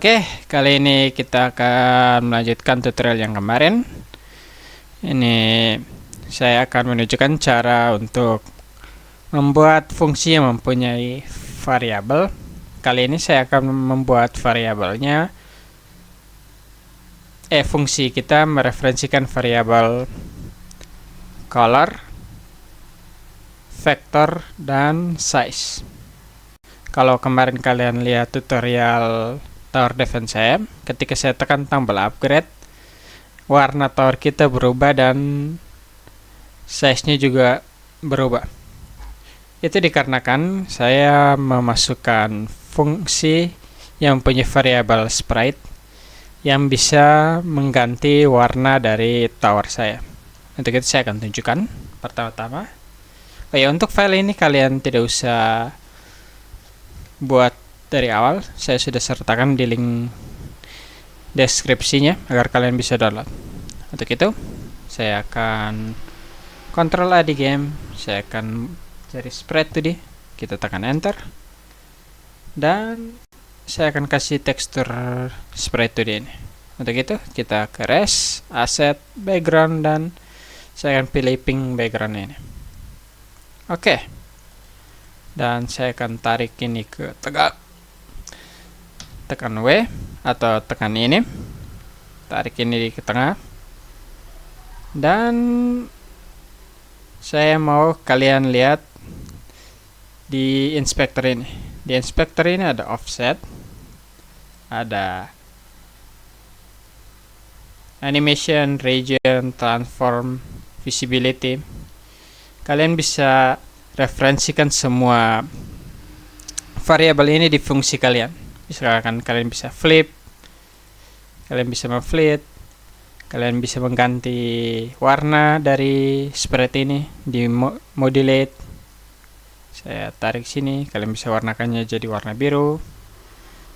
Oke, kali ini kita akan melanjutkan tutorial yang kemarin. Ini saya akan menunjukkan cara untuk membuat fungsi yang mempunyai variabel. Kali ini saya akan membuat variabelnya. Fungsi kita mereferensikan variabel color, vector, dan size. Kalau kemarin kalian lihat tutorial tower defense saya, ketika saya tekan tombol upgrade, warna tower kita berubah dan size-nya juga berubah. Itu dikarenakan saya memasukkan fungsi yang punya variabel sprite yang bisa mengganti warna dari tower saya. Untuk itu saya akan tunjukkan pertama-tama. Untuk file ini kalian tidak usah buat dari awal, saya sudah sertakan di link deskripsinya agar kalian bisa download. Untuk itu, saya akan Ctrl A di game, saya akan cari sprite 2D, kita tekan enter, dan saya akan kasih tekstur sprite 2D ini. Untuk itu, kita ke res, asset, background, dan saya akan pilih pink background ini. Oke, dan saya akan tarik ini ke tengah. Tekan W atau tekan ini, tarik ini ke tengah, dan saya mau kalian lihat di inspektor ini. Di inspektor ini ada offset, ada animation, region, transform, visibility. Kalian bisa referensikan semua variabel ini di fungsi kalian. Misalkan kalian bisa flip, kalian bisa memflit, kalian bisa mengganti warna dari sprite ini di modulate. Saya tarik sini, kalian bisa warnakannya jadi warna biru,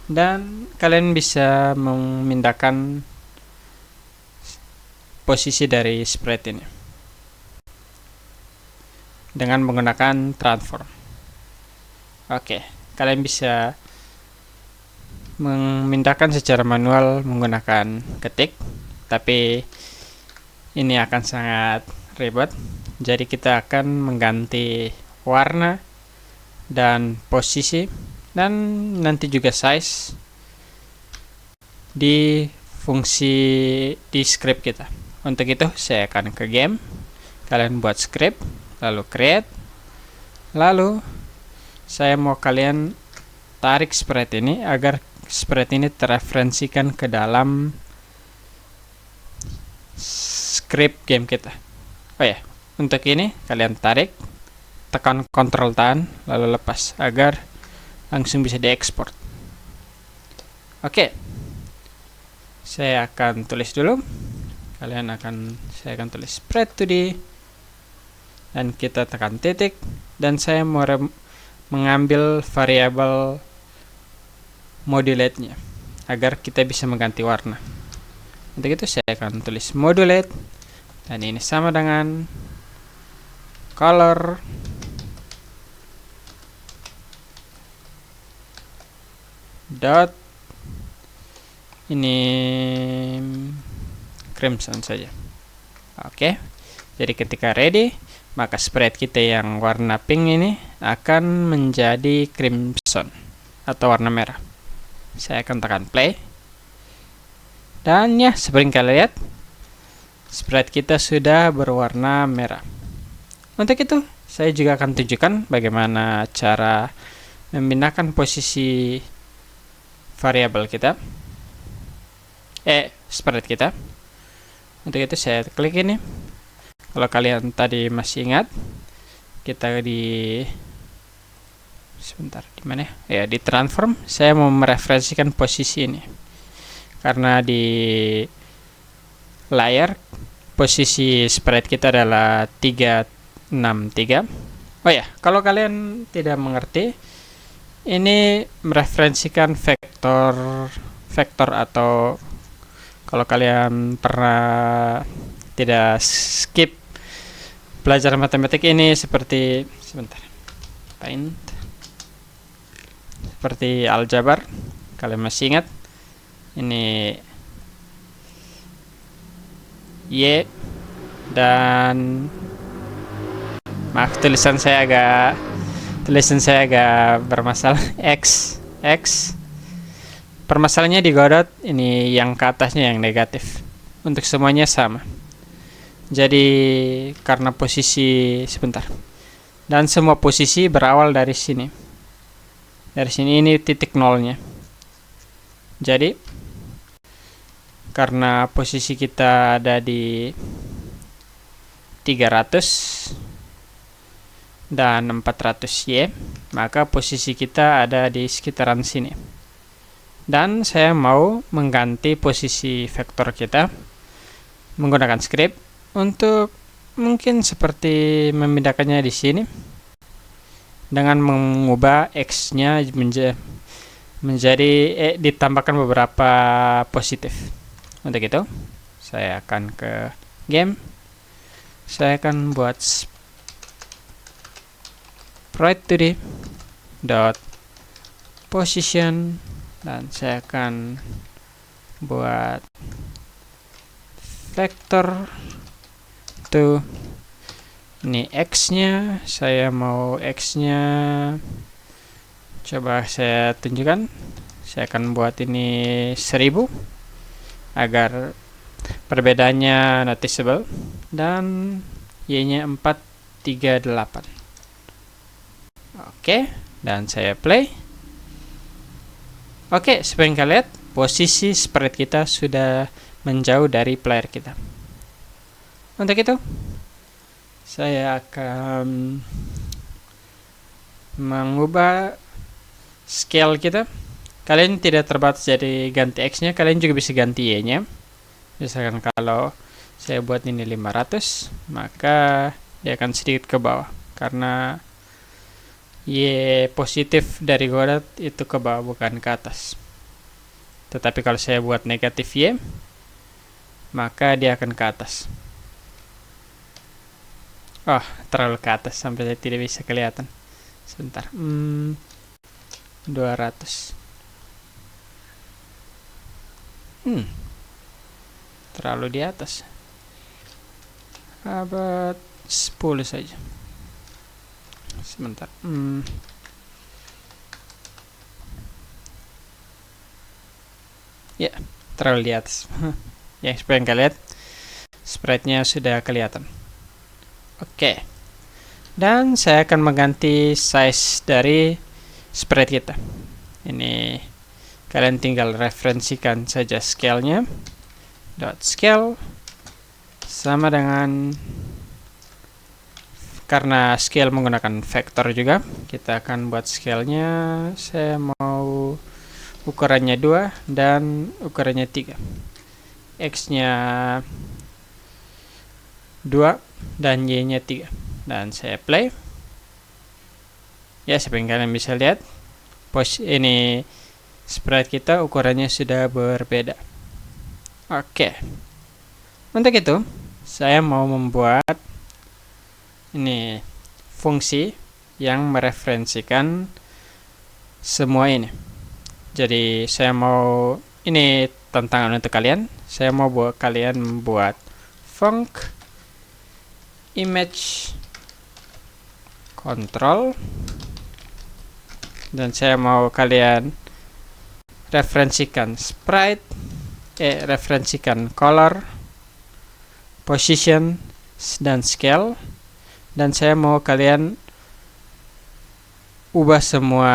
dan kalian bisa memindahkan posisi dari sprite ini dengan menggunakan transform. Oke, kalian bisa memindahkan secara manual menggunakan ketik, tapi ini akan sangat ribet. Jadi kita akan mengganti warna dan posisi, dan nanti juga size di fungsi di script kita. Untuk itu saya akan ke game, kalian buat script, lalu create, lalu saya mau kalian tarik sprite ini agar sprite ini terreferensikan ke dalam script game kita. Untuk ini kalian tarik, tekan Ctrl tahan, lalu lepas agar langsung bisa diekspor. Oke, saya akan tulis dulu. Saya akan tulis sprite 2D, dan kita tekan titik, dan saya mau mengambil variabel modulate-nya agar kita bisa mengganti warna. Untuk itu saya akan tulis modulate, dan ini sama dengan color dot ini crimson saja. Oke, jadi ketika ready, maka sprite kita yang warna pink ini akan menjadi crimson atau warna merah. Saya akan tekan play, dan ya, seperti kalian lihat, sprite kita sudah berwarna merah. Untuk itu saya juga akan tunjukkan bagaimana cara memindahkan posisi variabel kita, sprite kita. Untuk itu saya klik ini. Kalau kalian tadi masih ingat, kita di di transform, saya mau mereferensikan posisi ini karena di layar posisi sprite kita adalah 363. Kalau kalian tidak mengerti, ini mereferensikan vektor atau kalau kalian pernah tidak skip belajar matematik ini seperti seperti aljabar, kalian masih ingat, ini Y, dan maaf tulisan saya agak bermasalah. X. Permasalahannya di Godot ini yang ke atasnya yang negatif. Untuk semuanya sama. Jadi karena posisi sebentar. Dan semua posisi berawal dari sini. Dari sini ini titik nolnya. Jadi karena posisi kita ada di 300 dan 400Y, maka posisi kita ada di sekitaran sini. Dan saya mau mengganti posisi vektor kita menggunakan script untuk mungkin seperti memindahkannya di sini dengan mengubah X-nya menjadi ditambahkan beberapa positif. Untuk itu, saya akan ke game. Saya akan buat sprite 2D dot position, dan saya akan buat vektor to ini X-nya. Saya mau X-nya, coba saya tunjukkan. Saya akan buat ini 1000 agar perbedaannya noticeable, dan Y-nya 438. Oke, dan saya play. Oke, seperti yang kalian lihat, posisi sprite kita sudah menjauh dari player kita. Untuk itu, saya akan mengubah scale kita. Kalian tidak terbatas jadi ganti X-nya, kalian juga bisa ganti Y-nya. Misalkan kalau saya buat ini 500, maka dia akan sedikit ke bawah, karena Y positif dari Godot itu ke bawah, bukan ke atas. Tetapi kalau saya buat negatif Y, maka dia akan ke atas. Oh, terlalu ke atas sampai saya tidak bisa kelihatan. Sebentar. 200. Terlalu di atas. Abad 10 saja. Sebentar. Ya, terlalu di atas. Ya, seperti yang kalian lihat, sprite-nya sudah kelihatan. Oke. Dan saya akan mengganti size dari sprite kita. Ini kalian tinggal referensikan saja scale-nya. Dot scale sama dengan, karena scale menggunakan vektor juga, kita akan buat scale-nya. Saya mau ukurannya 2 dan ukurannya 3. X-nya 2 dan Y-nya 3. Dan saya play. Ya, seperti yang kalian bisa lihat, ini sprite kita ukurannya sudah berbeda. Oke. Untuk itu, saya mau membuat ini fungsi yang mereferensikan semua ini. Jadi saya mau, ini tantangan untuk kalian. Saya mau buat kalian membuat func image control, dan saya mau kalian referensikan sprite, referensikan color, position, dan scale. Dan saya mau kalian ubah semua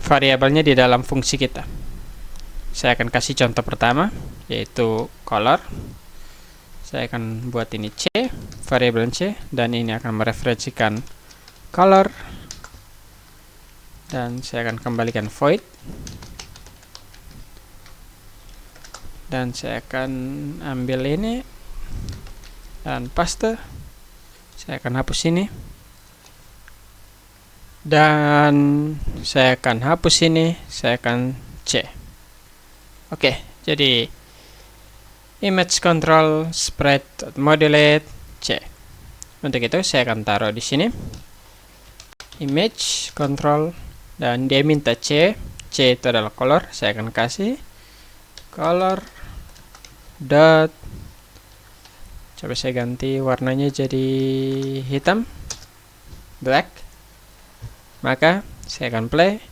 variabelnya di dalam fungsi kita. Saya akan kasih contoh pertama, yaitu color. Saya akan buat ini C, variabel C, dan ini akan mereferensikan color. Dan saya akan kembalikan void. Dan saya akan ambil ini dan paste. Saya akan hapus ini. Dan saya akan hapus ini, saya akan C. Oke, jadi image control sprite modulate C. Untuk itu saya akan taruh di sini image control, dan dia minta C C itu adalah color, saya akan kasih color dot, coba saya ganti warnanya jadi hitam, black. Maka saya akan play,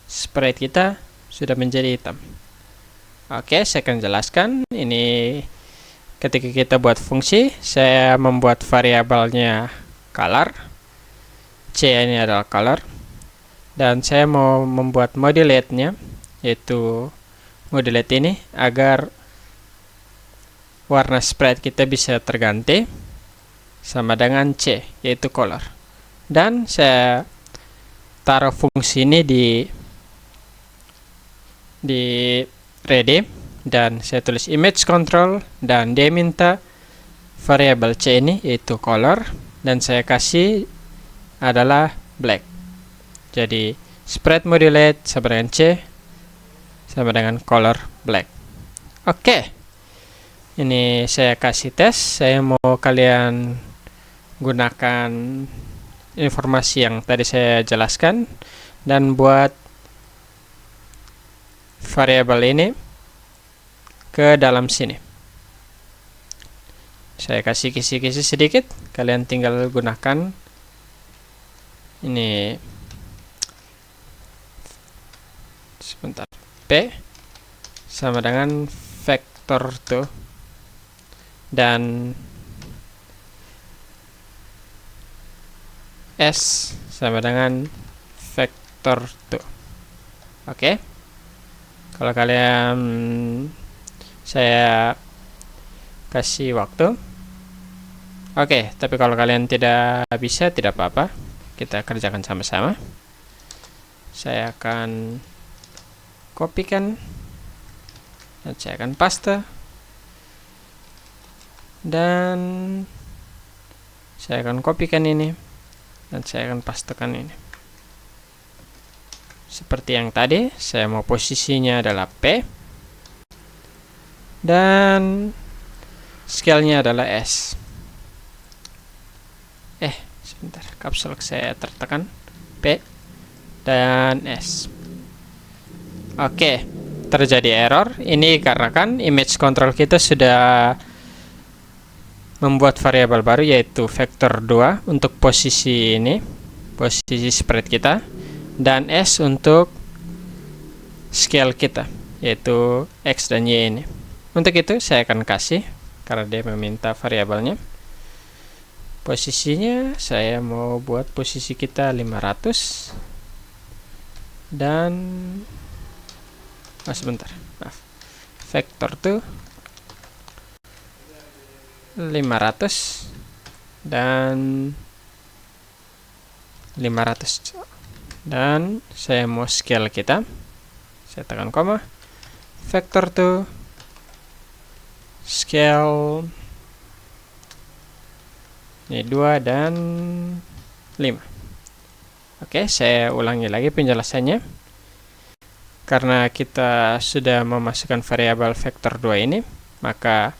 sprite kita sudah menjadi hitam. Oke, saya akan jelaskan. Ini ketika kita buat fungsi, saya membuat variabelnya color, C ini adalah color, dan saya mau membuat modulate-nya, yaitu modulate ini agar warna sprite kita bisa terganti sama dengan C, yaitu color. Dan saya taruh fungsi ini di ready, dan saya tulis image control, dan dia minta variabel C ini yaitu color, dan saya kasih adalah black. Jadi sprite modulate sama dengan C sama dengan color black. Oke, ini saya kasih tes. Saya mau kalian gunakan informasi yang tadi saya jelaskan dan buat variabel ini ke dalam sini. Saya kasih kisi-kisi sedikit, kalian tinggal gunakan ini, sebentar, P sama dengan vector tuh, dan S sama dengan vector tuh. Oke, kalau kalian, saya kasih waktu. Oke, tapi kalau kalian tidak bisa, tidak apa-apa, kita kerjakan sama-sama. Saya akan kopikan dan saya akan paste, dan saya akan kopikan ini dan saya akan pastekan ini seperti yang tadi. Saya mau posisinya adalah P dan scale-nya adalah S. Sebentar, caps lock saya tertekan, P dan S. Oke, terjadi error. Ini karena kan image control kita sudah membuat variabel baru yaitu vector 2 untuk posisi ini, posisi sprite kita, dan S untuk scale kita yaitu X dan Y ini. Untuk itu saya akan kasih, karena dia meminta variabelnya. Posisinya saya mau buat posisi kita 500 dan sebentar, maaf, vector tuh 500 dan 500, dan saya mau scale kita, saya tekan koma, vector tuh scale ini 2 dan 5. Oke, saya ulangi lagi penjelasannya. Karena kita sudah memasukkan variabel vector 2 ini, maka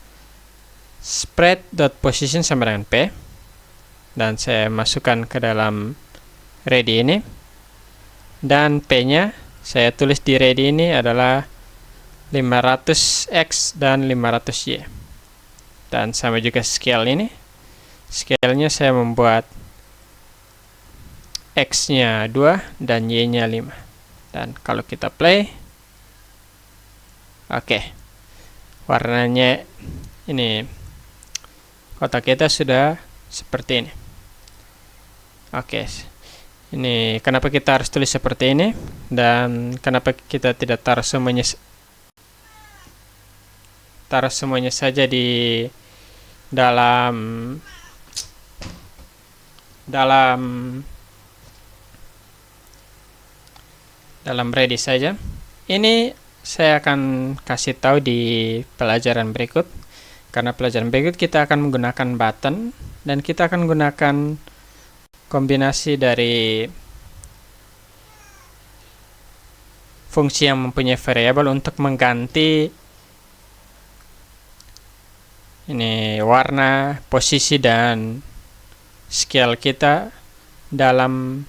spread.position sama dengan P, dan saya masukkan ke dalam ready ini, dan P-nya saya tulis di ready ini adalah 500X dan 500Y. Dan sama juga scale ini. Scale-nya saya membuat X-nya 2 dan Y-nya 5. Dan kalau kita play, oke, warnanya ini, kotak kita sudah seperti ini. Oke, ini kenapa kita harus tulis seperti ini, dan kenapa kita tidak taruh semuanya saja di dalam ready saja. Ini saya akan kasih tahu di pelajaran berikut, karena pelajaran berikut kita akan menggunakan button, dan kita akan menggunakan kombinasi dari fungsi yang mempunyai variabel untuk mengganti ini warna, posisi, dan scale kita dalam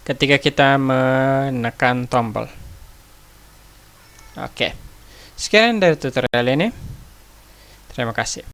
ketika kita menekan tombol. Oke, sekian dari tutorial ini. Terima kasih.